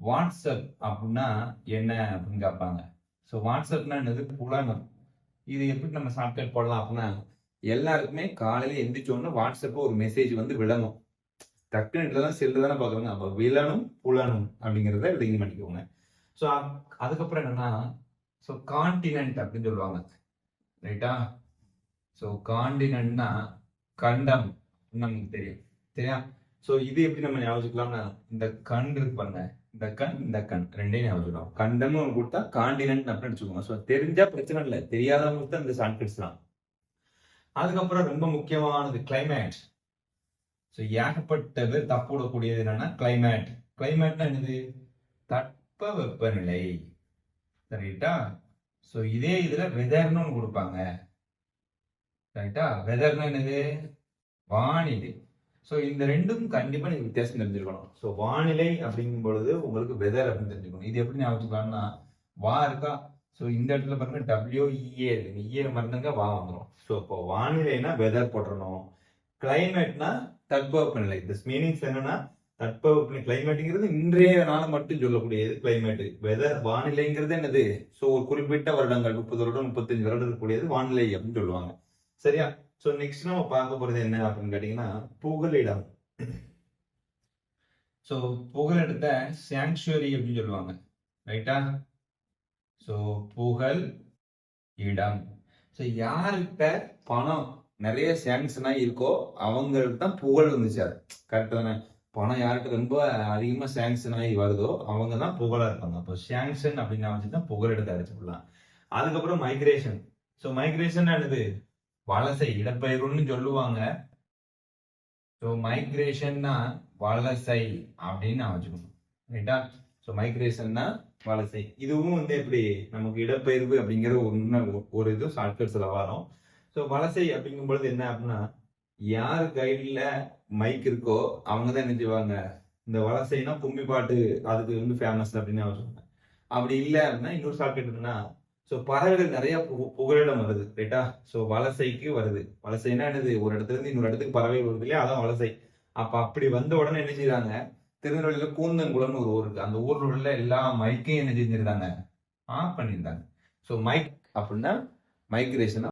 WhatsApp அப்படின்னா என்ன அப்படின்னு கேட்பாங்க. ஸோ வாட்ஸ்அப்னா என்னது? புலனம். இது எப்படி நம்ம ஷார்ட்கட் போடலாம் அப்படின்னா, எல்லாருக்குமே காலையில எந்திரிச்சோன்னு வாட்ஸ்அப்ல ஒரு மெசேஜ் வந்து விழணும். டக்குனு இதெல்லாம் செல்லு தானே பார்க்குறாங்க. அப்போ விழணும், புலனும் அப்படிங்கிறத லிங்க் பண்ணிக்கோங்க. ஸோ அதுக்கப்புறம் என்னன்னா, ஸோ கான்டினென்ட் அப்படின்னு சொல்லுவாங்க. ரைட்டா? ஸோ கான்டினென்ட்னா கண்டம் நமக்கு தெரியும். சரியா? ஸோ இது எப்படி நம்ம ஞாபகம் இந்த கண் இருக்கு பாருங்க. இந்த கண் ரெண்டையும் ஞாபகம் கண்டம்னு ஒன்று கொடுத்தா கான்டினென்ட் அப்படின்னு வச்சுக்கோங்க. ஸோ தெரிஞ்சா பிரச்சனை இல்லை. தெரியாதவங்களுக்கு தான் இந்த ஷார்ட்கட்ஸ் தான். அதுக்கப்புறம் ரொம்ப முக்கியமானது கிளைமேட். ஸோ ஏகப்பட்ட பேர் தப்பு விடக்கூடியது என்னன்னா கிளைமேட். கிளைமேட்னா என்னது? தட்ப வெப்பநிலை. ரைட்டா? ஸோ இதே இதுல வெதர்னு ஒன்று கொடுப்பாங்க. ரைட்டா? வெதர்னா என்னது? வானிலை. ஸோ இந்த ரெண்டும் கண்டிப்பா நீங்க வித்தியாசம் தெரிஞ்சுக்கணும். ஸோ வானிலை அப்படிங்கும் பொழுது உங்களுக்கு வெதர் அப்படின்னு தெரிஞ்சுக்கணும். இது எப்படி ஞாபகத்துக்கலாம்னா, வா இருக்கா? ஸோ இந்த இடத்துல பாருங்க WEA இருக்கு. இஏ மறந்துங்க வா வந்துடும். ஸோ இப்போ வானிலைனா வெதர் போட்டுறணும். கிளைமேட்னா தட்பவெப்பநிலை. திஸ் மீனிங்ஸ் என்னன்னா தட்பவெப்பநிலை கிளைமேட்டுங்கிறது இன்றைய நாள் மட்டும் சொல்லக்கூடியது கிளைமேட். வெதர் வானிலைங்கிறது என்னது? ஸோ ஒரு குறிப்பிட்ட வருடங்கள் 30 வருடம் 35 வருடம் இருக்கக்கூடியது வானிலை அப்படின்னு சொல்லுவாங்க. சரியா? ஸோ நெக்ஸ்ட் நம்ம பார்க்க போறது என்ன அப்படின்னு கேட்டீங்கன்னா புகலிடம். ஸோ புகலிடத்தை சாங்சுவரி அப்படின்னு சொல்லுவாங்க. ரைட்டா? ஸோ புகல் இடம். ஸோ யார்கிட்ட பணம் நிறைய சேங்ஷனா இருக்கோ அவங்களுக்கு தான் புகழ் வந்துச்சு. அது கரெக்ட் தானே? பணம் யார்கிட்ட ரொம்ப அதிகமா சேங்ஷன் ஆகி வருதோ அவங்க தான் புகழா இருப்பாங்க. அப்போ சேங்ஷன் அப்படின்னு வச்சுதான் புகலிடத்தை அடிச்சுக்கலாம். அதுக்கப்புறம் மைக்ரேஷன். ஸோ மைக்ரேஷன் என்னது? வலசை, இடப்பெயர்வுன்னு சொல்லுவாங்க. ஸோ மைக்ரேஷன்னா வலசை அப்படின்னு நான் வச்சுக்கணும். ரைட்டா? ஸோ மைக்ரேஷன்னா வலசை. இதுவும் வந்து எப்படி நமக்கு இடப்பெயர்வு அப்படிங்கிற ஒரு இது ஷார்ட்கட்ஸ்ல வரும். ஸோ வலசை அப்படிங்கும் பொழுது என்ன அப்படின்னா, யார் கையில மைக் இருக்கோ அவங்க தான் என்ன செய்வாங்க, இந்த வலசைனா கும்மி பாட்டு அதுக்கு வந்து ஃபேமஸ் அப்படின்னு அவர் சொன்னாங்க. அப்படி இல்லை அப்படின்னா இன்னொரு ஷார்ட்கட் என்னன்னா, ஸோ பறவைகள் நிறைய புகலிடம் வருது. ரைட்டா? ஸோ வலசைக்கு வருது. வலசைனா என்னது? ஒரு இடத்துல இருந்து இன்னொரு இடத்துக்கு பறவைகள் வருது இல்லையா? அதான் வலசை. அப்ப அப்படி வந்த உடனே என்ன செய்யறாங்க, திருநெல்வேலியில கூந்தங்குளம்னு ஒரு ஊர் இருக்கு. அந்த ஊர்ல உள்ள எல்லா மைக்கையும் என்ன செஞ்சிருந்தாங்க? ஆஃப் பண்ணியிருந்தாங்க. ஸோ மைக் அப்படின்னா மைக்ரேஷன்